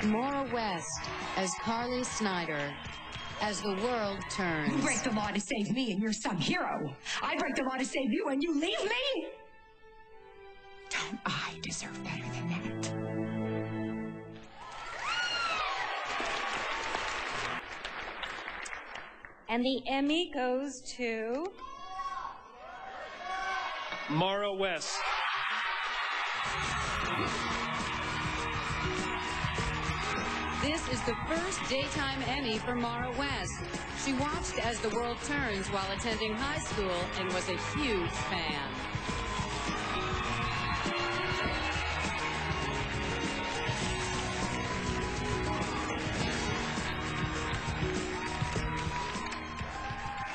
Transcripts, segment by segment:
Maura West as Carly Snyder. As the world turns. You break the law to save me and you're some hero. I break the law to save you and you leave me? Don't I deserve better than that? And the Emmy goes to... Maura West. This is the first daytime Emmy for Maura West. She watched As the World Turns while attending high school and was a huge fan.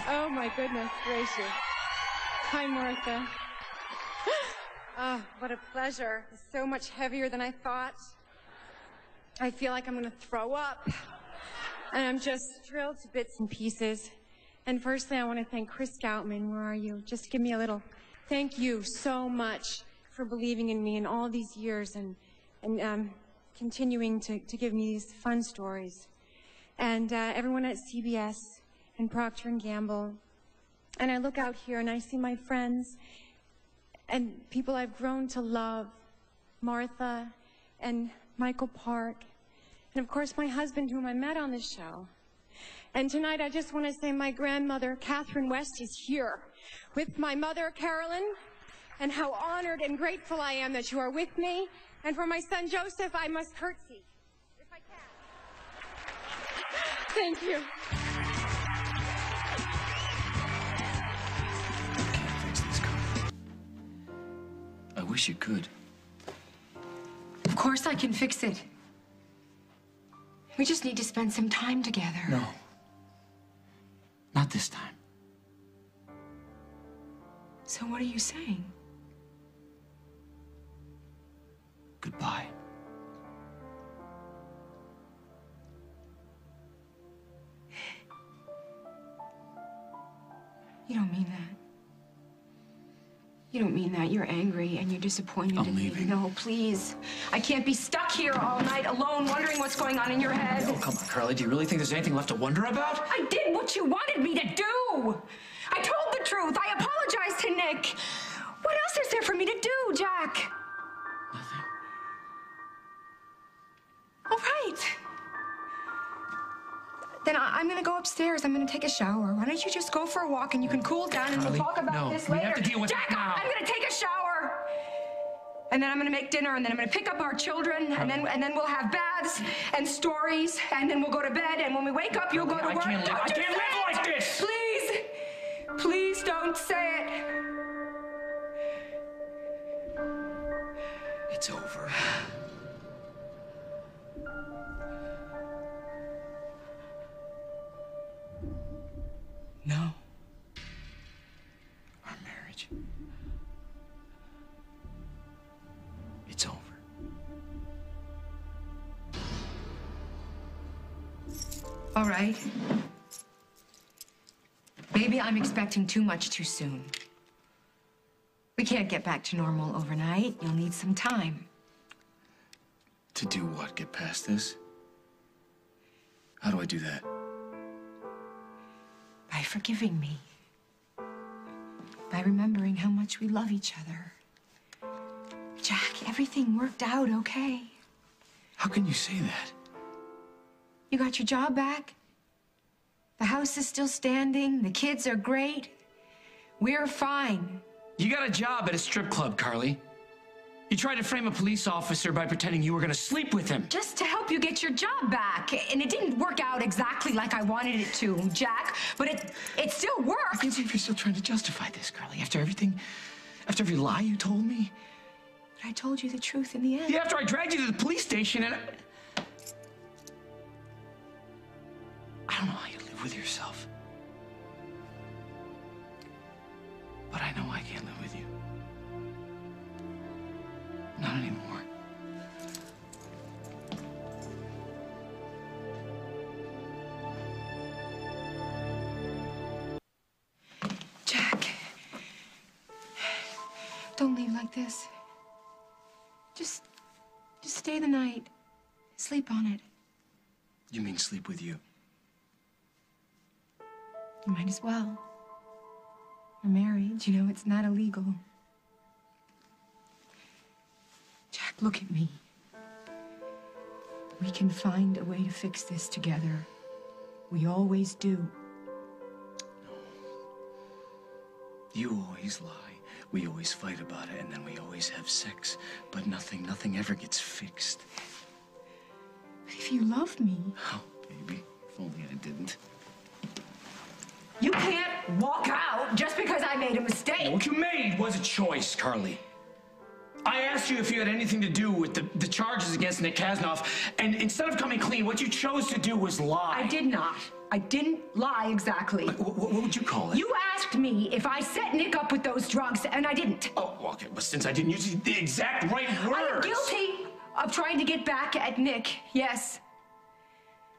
Oh, my goodness gracious. Hi, Martha. Oh, what a pleasure. It's so much heavier than I thought. I feel like I'm going to throw up. And I'm just thrilled to bits and pieces. And firstly, I want to thank Chris Goutman. Where are you? Just give me a little thank you so much for believing in me in all these years and continuing to give me these fun stories. And everyone at CBS and Procter & Gamble. And I look out here and I see my friends and people I've grown to love, Martha and Michael Park, and of course my husband whom I met on the show. And tonight I just want to say my grandmother, Catherine West, is here with my mother, Carolyn, and how honored and grateful I am that you are with me. And for my son, Joseph, I must curtsy, if I can. Thank you. I wish you could. Of course I can fix it. We just need to spend some time together. No. Not this time. So what are you saying? Goodbye. You don't mean that. You don't mean that. You're angry and you're disappointed I'm in me. leaving. No, please. I can't be stuck here all night alone wondering what's going on in your head. Oh, come on, Carly. Do you really think there's anything left to wonder about? I did what you wanted me to do. I told the truth. I apologized to Nick. What else is there for me to do, Jack? Nothing. All right. Then I'm gonna go upstairs. I'm gonna take a shower. Why don't you just go for a walk and you can cool down and Carly, we'll talk about this later. We have to deal with Jack, it now. I'm gonna take a shower. And then I'm gonna make dinner and then I'm gonna pick up our children and then we'll have baths and stories and then we'll go to bed and when we wake up you'll go to work. I can't live like this! Please, please don't say it. It's over. No. Our marriage. It's over. All right. Maybe I'm expecting too much too soon. We can't get back to normal overnight. You'll need some time. To do what? Get past this? How do I do that? By forgiving me. By remembering how much we love each other. Jack, everything worked out okay. How can you say that? You got your job back. The house is still standing. The kids are great. We're fine. You got a job at a strip club, Carly. You tried to frame a police officer by pretending you were gonna sleep with him. Just to help you get your job back. And it didn't work out exactly like I wanted it to, Jack. But it still worked. I can see if you're still trying to justify this, Carly. After every lie you told me. But I told you the truth in the end. Yeah, after I dragged you to the police station and I don't know how you live with yourself. But I know I can't live with you. Not anymore. Jack, don't leave like this. Just stay the night. Sleep on it. You mean sleep with you? You might as well. We're married, you know, it's not illegal. Jack, look at me. We can find a way to fix this together. We always do. No. You always lie. We always fight about it, and then we always have sex. But nothing ever gets fixed. But if you love me... Oh, baby, if only I didn't. You can't walk out just because I made a mistake. What you made was a choice, Carly. I asked you if you had anything to do with the charges against Nick Kasnoff, and instead of coming clean, what you chose to do was lie. I did not. I didn't lie exactly. What would you call it? You asked me if I set Nick up with those drugs, and I didn't. Oh, okay, but since I didn't use the exact right words... I am guilty of trying to get back at Nick, yes.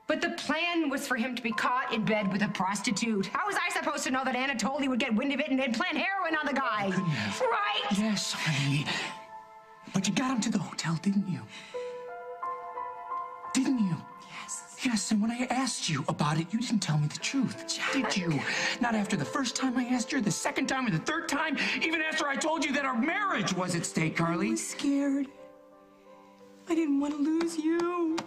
But the plan was for him to be caught in bed with a prostitute. How was I supposed to know that Anatoly would get wind of it and then plant heroin on the guy? Couldn't have. Right? Yes, honey. But you got him to the hotel, didn't you? Didn't you? Yes. Yes, and when I asked you about it, you didn't tell me the truth, Jack. did you? Not after the first time I asked you, the second time, or the third time, even after I told you that our marriage was at stake, Carly. I was scared. I didn't want to lose you.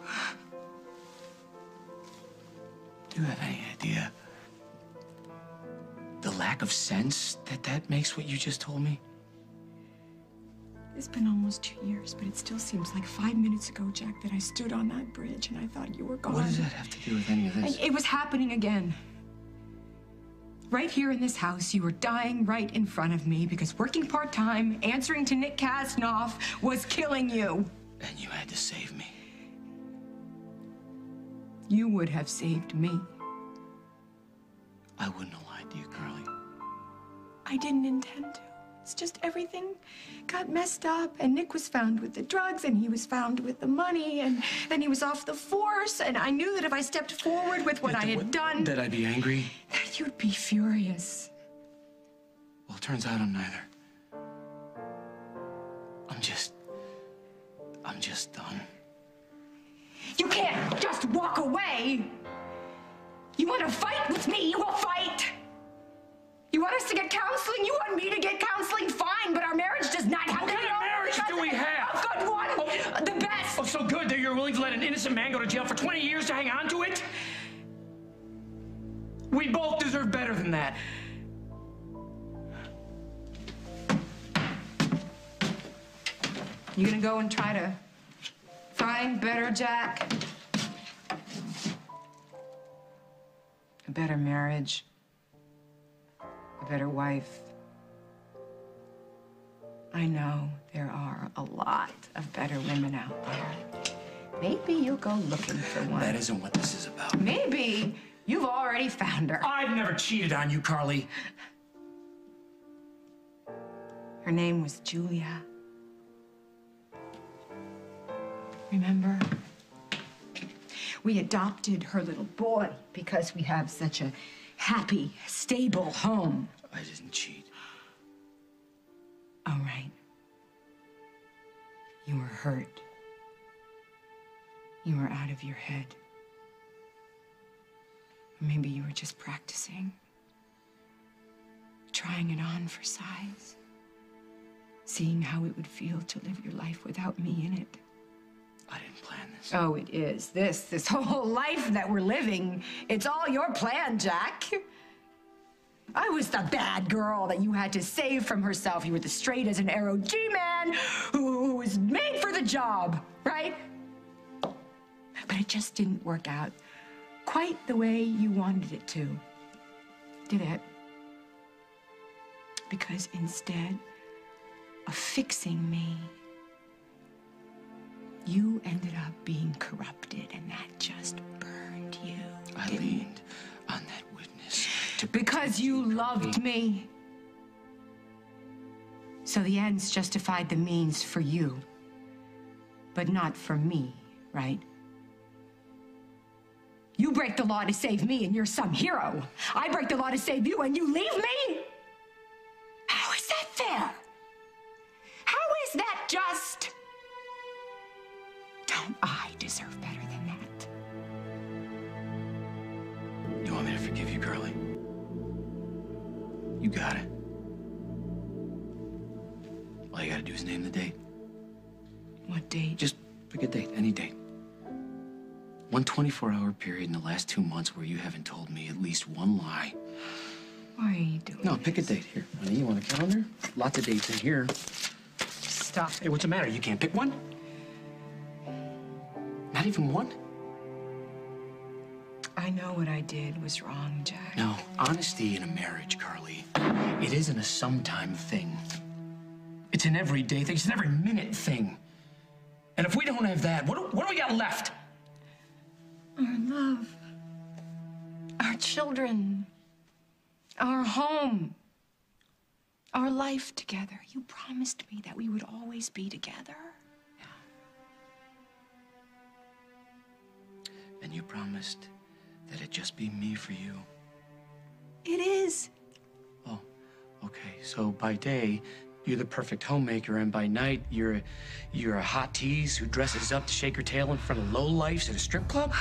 Do you have any idea the lack of sense that makes what you just told me? It's been almost 2 years, but it still seems like 5 minutes ago, Jack, that I stood on that bridge and I thought you were gone. What does that have to do with any of this? It was happening again. Right here in this house, you were dying right in front of me because working part-time, answering to Nick Kasnoff was killing you. And you had to save me. You would have saved me. I wouldn't have lied to you, Carly. I didn't intend to. It's just everything got messed up, and Nick was found with the drugs, and he was found with the money, and then he was off the force, and I knew that if I stepped forward with what I had done... That I'd be angry? That you'd be furious. Well, it turns out I'm neither. I'm just done. You can't just walk away. You want to fight with me, you will fight. You want us to get counseling? You want me to get counseling? Fine, but our marriage does not have to be... What kind of marriage do we have? A good one. Oh. The best. Oh, so good that you're willing to let an innocent man go to jail for 20 years to hang on to it? We both deserve better than that. You gonna go and try to find better, Jack? A better marriage. A better wife. I know there are a lot of better women out there. Maybe you'll go looking for one. That isn't what this is about. Maybe you've already found her. I've never cheated on you, Carly. Her name was Julia. Remember? We adopted her little boy because we have such a happy, stable home. I didn't cheat. All right. You were hurt. You were out of your head. Or maybe you were just practicing. Trying it on for size. Seeing how it would feel to live your life without me in it. I didn't plan this. Oh, it is. This whole life that we're living, it's all your plan, Jack. I was the bad girl that you had to save from herself. You were the straight as an arrow G-man who was made for the job, right? But it just didn't work out quite the way you wanted it to, did it? Because instead of fixing me, you ended up being corrupted, and that just burned you. I leaned on that witness to because you loved me. So the ends justified the means for you, but not for me, right? You break the law to save me, and you're some hero. I break the law to save you, and you leave me? How is that fair? How is that just? Don't I deserve better than that. You want me to forgive you, Carly? You got it. All you gotta do is name the date. What date? Just pick a date, any date. One 24-hour period in the last 2 months where you haven't told me at least one lie. Why are you doing No, pick a date. Here, honey, you want a calendar? Lots of dates in here. Stop it. Hey, what's the matter? You can't pick one? Not even one? I know what I did was wrong, Jack. No, honesty in a marriage, Carly, it isn't a sometime thing. It's an everyday thing. It's an every minute thing. And if we don't have that, what do we got left? Our love. Our children. Our home. Our life together. You promised me that we would always be together. And you promised that it'd just be me for you. It is. Oh, okay. So by day, you're the perfect homemaker, and by night, you're a hot tease who dresses up to shake her tail in front of lowlifes at a strip club?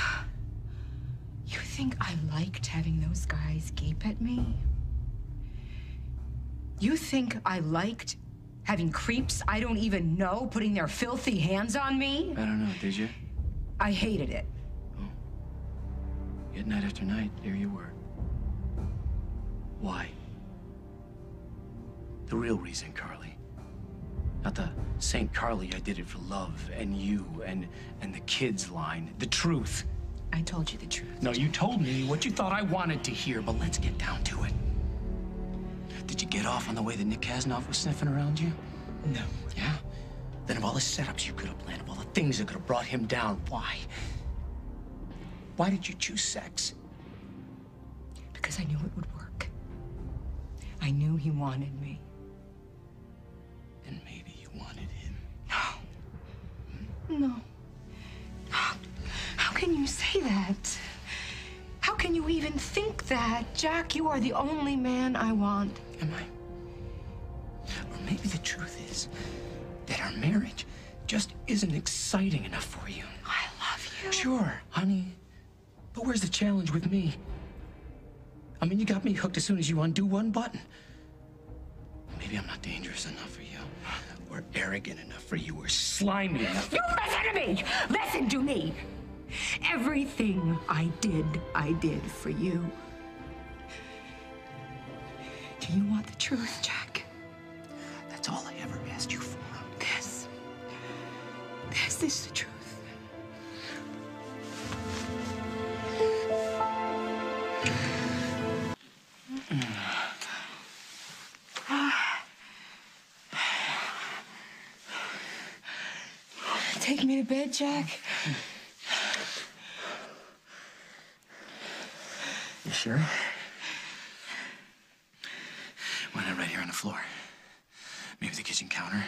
You think I liked having those guys gape at me? You think I liked having creeps I don't even know putting their filthy hands on me? I don't know, did you? I hated it. Yet night after night, there you were. Why? The real reason, Carly. Not the St. Carly, I did it for love, and you, and the kids line. The truth. I told you the truth. No, you told me what you thought I wanted to hear, but let's get down to it. Did you get off on the way that Nick Kasnoff was sniffing around you? No. Yeah? Then of all the setups you could have planned, of all the things that could have brought him down, why? Why did you choose sex? Because I knew it would work. I knew he wanted me. And maybe you wanted him. No. No. How can you say that? How can you even think that? Jack, you are the only man I want. Am I? Or maybe the truth is that our marriage just isn't exciting enough for you. I love you. Sure, honey. But where's the challenge with me? I mean, you got me hooked as soon as you undo one button. Maybe I'm not dangerous enough for you, or arrogant enough for you, or slimy enough. You listen to me! Listen to me! Everything I did for you. Do you want the truth, Jack? That's all I ever asked you for. This is the truth. Take me to bed, Jack. You sure? Why not right here on the floor? Maybe the kitchen counter?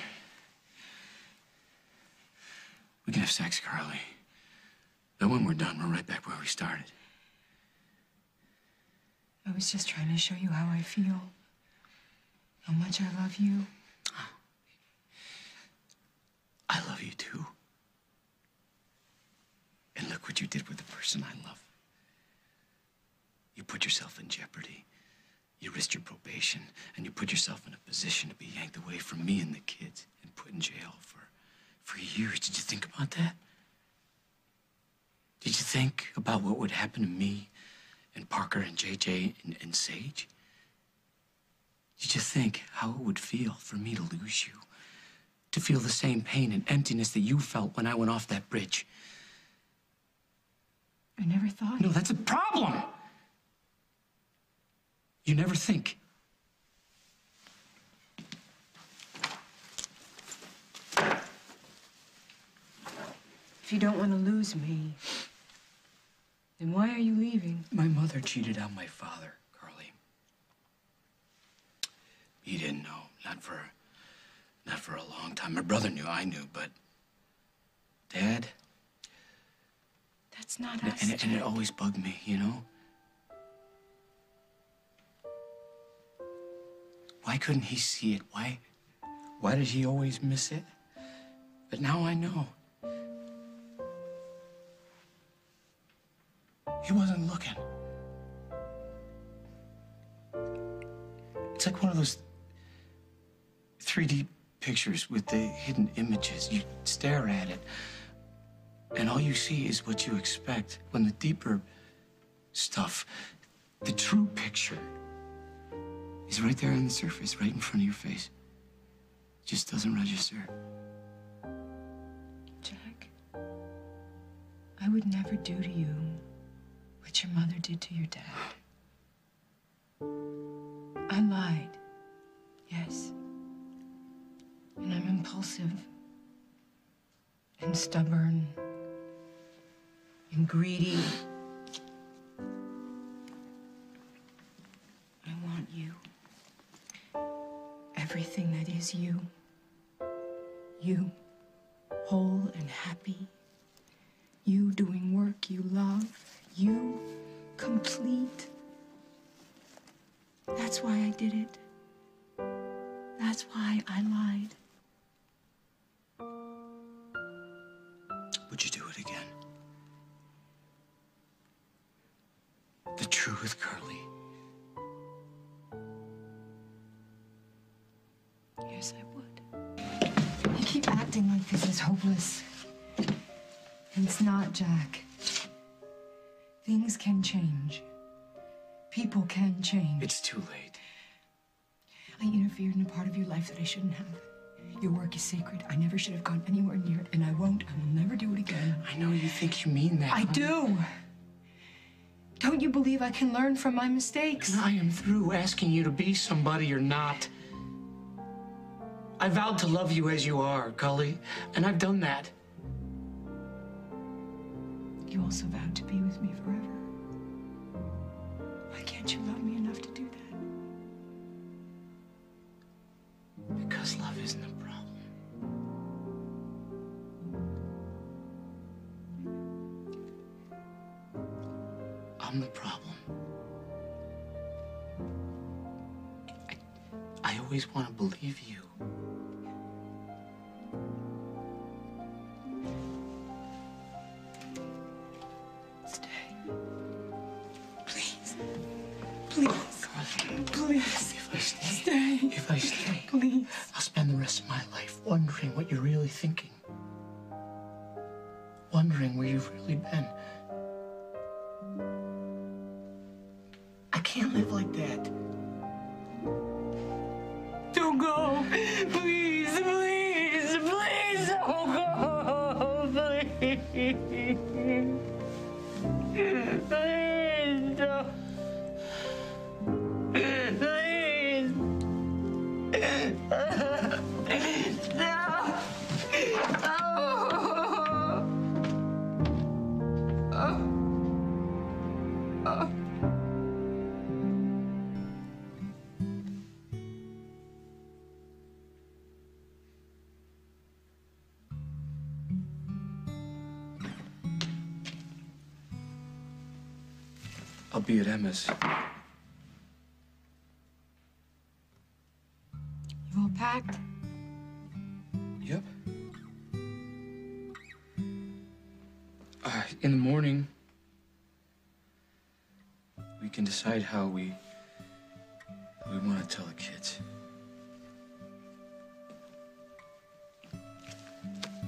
We can have sex, Carly. Then when we're done, we're right back where we started. I was just trying to show you how I feel. How much I love you. I love you too. And look what you did with the person I love. You put yourself in jeopardy. You risked your probation, and you put yourself in a position to be yanked away from me and the kids and put in jail for years. Did you think about that? Did you think about what would happen to me and Parker and JJ and Sage? Did you think how it would feel for me to lose you? To feel the same pain and emptiness that you felt when I went off that bridge? I never thought. No, that's a problem. You never think. If you don't want to lose me, then why are you leaving? My mother cheated on my father, Carly. He didn't know. Not for a long time. My brother knew, I knew, but Dad. That's not us. And it always bugged me, you know? Why couldn't he see it? Why did he always miss it? But now I know. He wasn't looking. It's like one of those 3D pictures with the hidden images. You stare at it, and all you see is what you expect. When the deeper stuff, the true picture, is right there on the surface, right in front of your face. It just doesn't register. Jack, I would never do to you what your mother did to your dad. I lied, yes. And I'm impulsive and stubborn and greedy. I want you. Everything that is you. You, whole and happy. You doing work you love. You, complete. That's why I did it. That's why I lied. Would you do it again? The truth, Curly. Yes, I would. You keep acting like this is hopeless. And it's not, Jack. Things can change. People can change. It's too late. I interfered in a part of your life that I shouldn't have. Your work is sacred. I never should have gone anywhere near it, and I won't. I will never do it again. I know you think you mean that. I do. Don't you believe I can learn from my mistakes? And I am through asking you to be somebody you're not. I vowed to love you as you are, Cully, and I've done that. You also vowed to be with me forever. Why can't you love me enough to do that? Because love isn't a problem. I'm the problem. I always want to believe you. Stay. Please. Please. Please. If I stay, Stay. if I stay, Please. I'll spend the rest of my life wondering what you're really thinking. Wondering where you've really been. I can't live like that. Don't go. Please, please, please don't go. Please. Please don't. Please. No. I'll be at Emma's. You all packed? Yep. In the morning, we can decide how we want to tell the kids.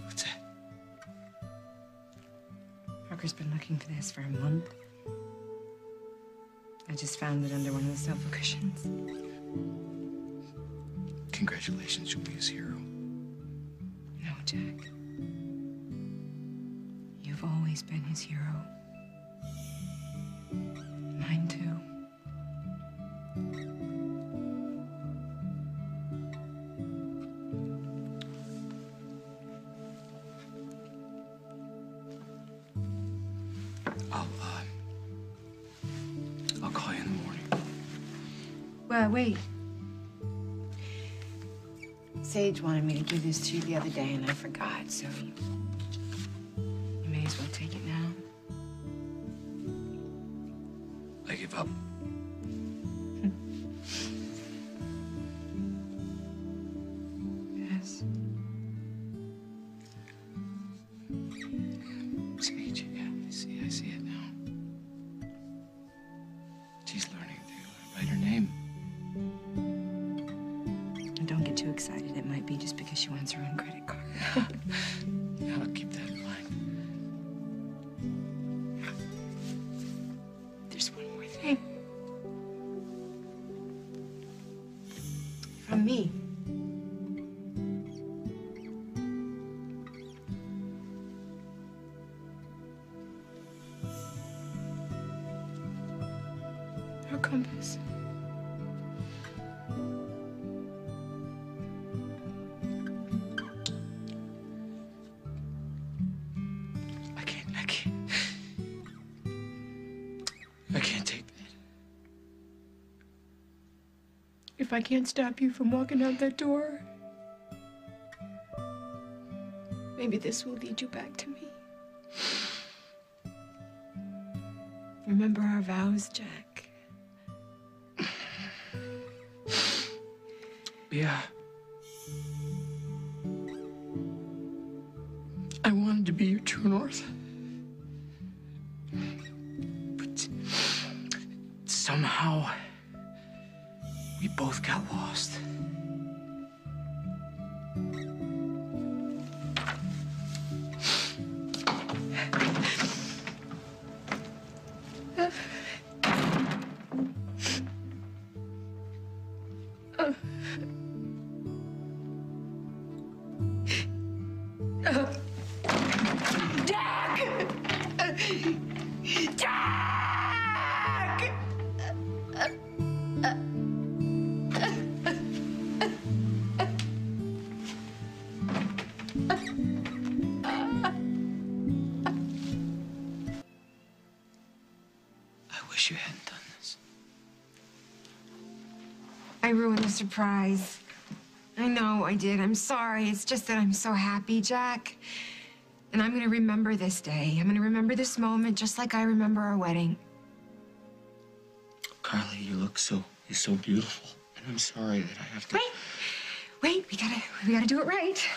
What's that? Parker's been looking for this for a month. I just found it under one of the sofa cushions. Congratulations, you'll be his hero. No, Jack. You've always been his hero. Mine too. I'll call you in the morning. Well, wait. Sage wanted me to give this to you the other day, and I forgot, so you may as well take it now. I give up. Yes. Sage, yeah, I see it now. too excited, it might be just because she wants her own credit card. Yeah, I'll keep that in mind. There's one more thing. From me. Her compass. I can't take that. If I can't stop you from walking out that door, maybe this will lead you back to me. Remember our vows, Jack? Yeah. I wanted to be your true north. But somehow, we both got lost. I wish you hadn't done this. I ruined the surprise. I know I did. I'm sorry. It's just that I'm so happy, Jack. And I'm gonna remember this day. I'm gonna remember this moment just like I remember our wedding. Carly, you're so beautiful. And I'm sorry that I have to... Wait, we gotta do it right.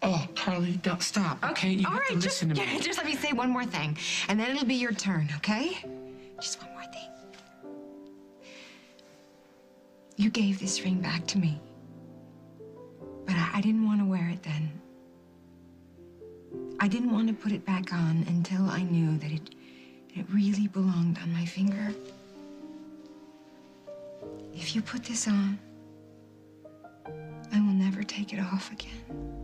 Oh, Carly, don't stop, okay? You all have right, to listen to me. Just let me say one more thing, and then it'll be your turn, okay? Just one more thing. You gave this ring back to me, but I didn't want to wear it then. I didn't want to put it back on until I knew that it really belonged on my finger. If you put this on, I will never take it off again.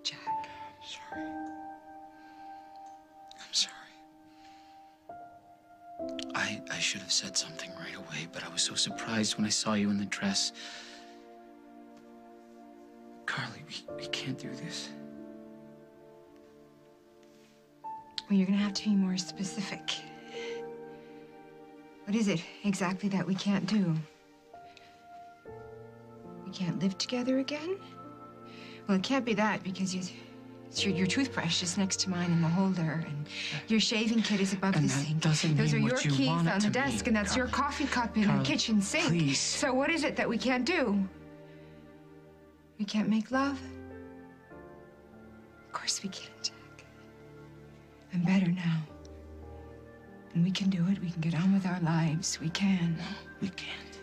Jack. I'm sorry. I'm sorry. I should have said something right away, but I was so surprised when I saw you in the dress. Carly, we can't do this. Well, you're gonna have to be more specific. What is it exactly that we can't do? We can't live together again? Well, it can't be that because your toothbrush is next to mine in the holder, and your shaving kit is above the sink. Doesn't Those are mean your what you keys want it on the to desk, be, and that's your Carly. coffee cup in Carly, the kitchen sink. please. So what is it that we can't do? We can't make love? Of course we can, Jack. I'm better now. And we can do it. We can get on with our lives. We can. No, we can't.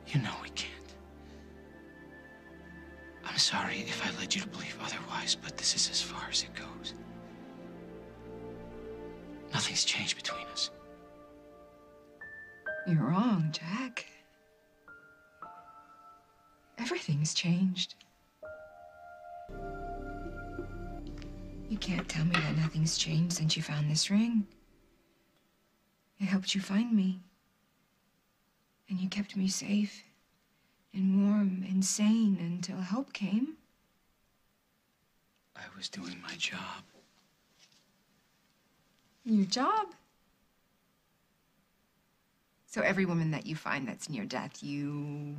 You know we can't. I'm sorry if I led you to believe otherwise, but this is as far as it goes. Nothing's changed between us. You're wrong, Jack. Everything's changed. You can't tell me that nothing's changed since you found this ring. It helped you find me. And you kept me safe and warm and sane until help came. I was doing my job. Your job? So every woman that you find that's near death, you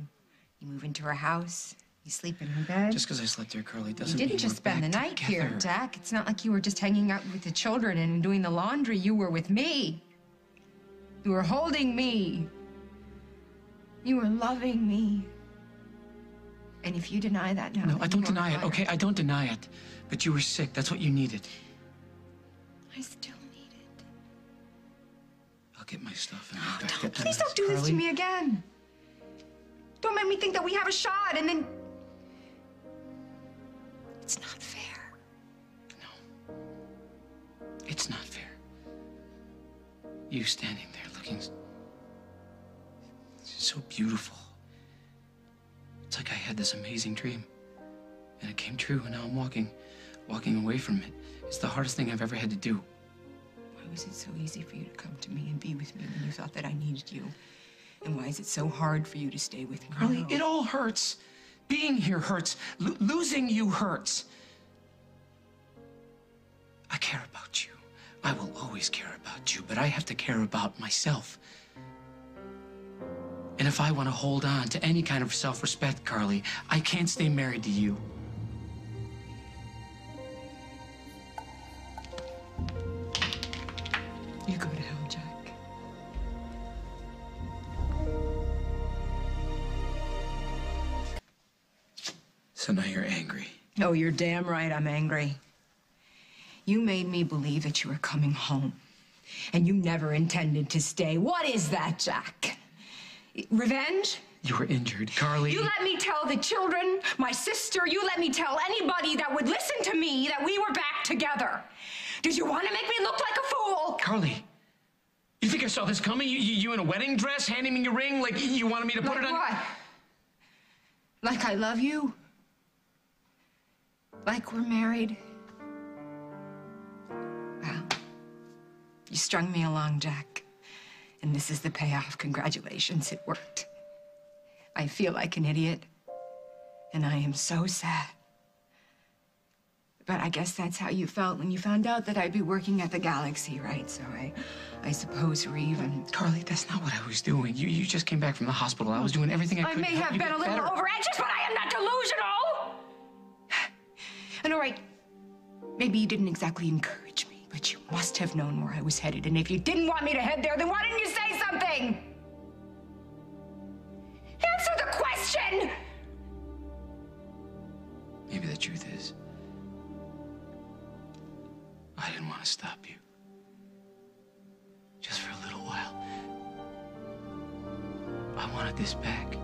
move into her house, You sleeping in bed? Just because I slept here, Carly, doesn't You mean didn't just we're spend the back night together. here, Jack. It's not like you were just hanging out with the children and doing the laundry. You were with me. You were holding me. You were loving me. And if you deny that now... No, then I don't you are deny it, liar. okay? I don't deny it. But you were sick. That's what you needed. I still need it. I'll get my stuff and Oh, I'll back don't, up. please don't do this to me again. Don't make me think that we have a shot and then... It's not fair. No. It's not fair. You standing there looking so beautiful. It's like I had this amazing dream. And it came true, and now I'm walking away from it. It's the hardest thing I've ever had to do. Why was it so easy for you to come to me and be with me when you thought that I needed you? And why is it so hard for you to stay with me? Carly, it all hurts. Being here hurts. Losing you hurts. I care about you. I will always care about you, but I have to care about myself. And if I want to hold on to any kind of self-respect, Carly, I can't stay married to you. You go to hell, Jack. So now you're angry. Oh, you're damn right I'm angry. You made me believe that you were coming home. And you never intended to stay. What is that, Jack? Revenge? You were injured, Carly. You let me tell the children, my sister, you let me tell anybody that would listen to me that we were back together. Did you want to make me look like a fool? Carly, you think I saw this coming? You in a wedding dress, handing me your ring, like you wanted me to put Like it on? what? Like I love you? Like we're married? Well, you strung me along, Jack. And this is the payoff. Congratulations, it worked. I feel like an idiot. And I am so sad. But I guess that's how you felt when you found out that I'd be working at the Galaxy, right? So I suppose we're even. Carly, that's not what I was doing. You just came back from the hospital. I was doing everything I could. I may to help have you been get a little better. overanxious, but I am not delusional. And all right, maybe you didn't exactly encourage me, but you must have known where I was headed. And if you didn't want me to head there, then why didn't you say something? Answer the question! Maybe the truth is, I didn't want to stop you. Just for a little while. I wanted this back.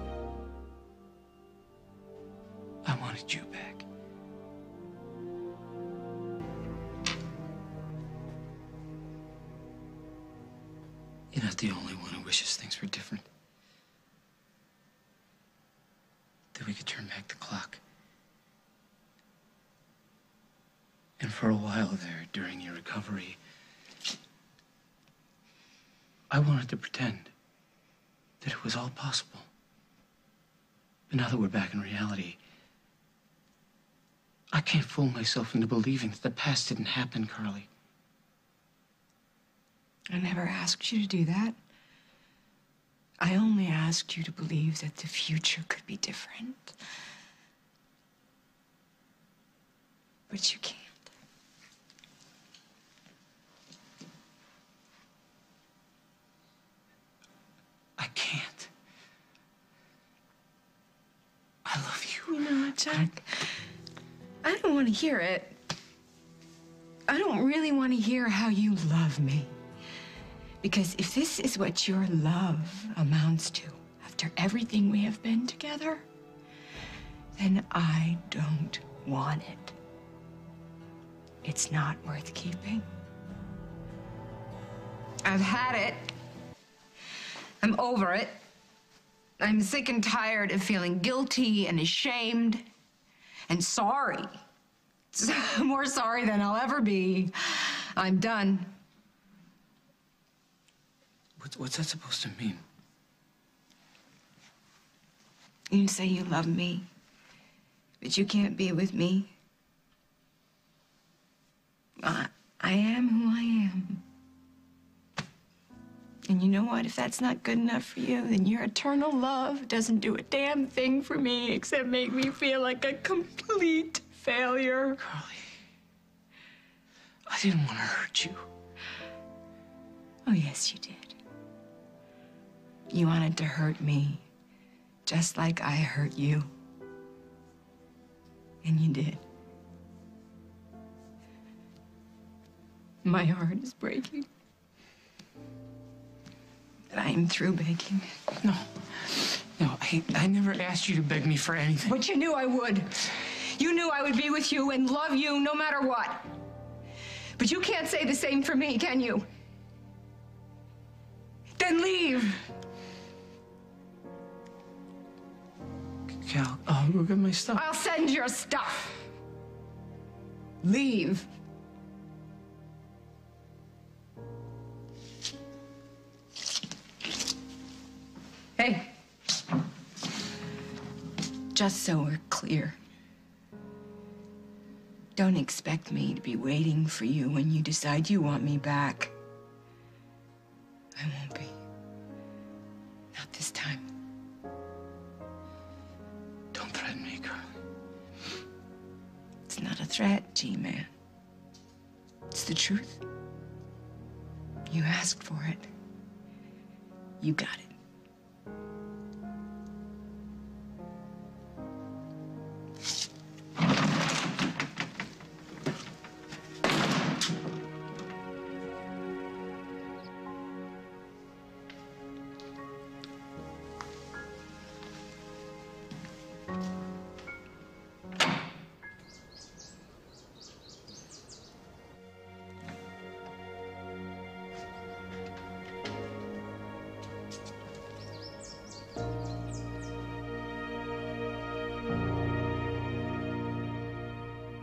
I wanted you back. You're not the only one who wishes things were different. That we could turn back the clock. And for a while there, during your recovery, I wanted to pretend that it was all possible. But now that we're back in reality, I can't fool myself into believing that the past didn't happen, Carly. I never asked you to do that. I only asked you to believe that the future could be different. But you can't. I can't. I love you. You know what, Jack? I don't want to hear it. I don't really want to hear how you love me. Because if this is what your love amounts to after everything we have been together, then I don't want it. It's not worth keeping. I've had it. I'm over it. I'm sick and tired of feeling guilty and ashamed and sorry. More sorry than I'll ever be. I'm done. What's that supposed to mean? You say you love me, but you can't be with me. I am who I am. And you know what? If that's not good enough for you, then your eternal love doesn't do a damn thing for me except make me feel like a complete failure. Carly, I didn't want to hurt you. Oh, yes, you did. You wanted to hurt me, just like I hurt you. And you did. My heart is breaking. But I am through begging. No, I never asked you to beg me for anything. But you knew I would. You knew I would be with you and love you no matter what. But you can't say the same for me, can you? Then leave. Cal, I'll go get my stuff. I'll send your stuff. Leave. Hey. Just so we're clear. Don't expect me to be waiting for you when you decide you want me back. I won't be. Not this time. Don't threaten me, Carly. It's not a threat, G-Man. It's the truth. You asked for it. You got it.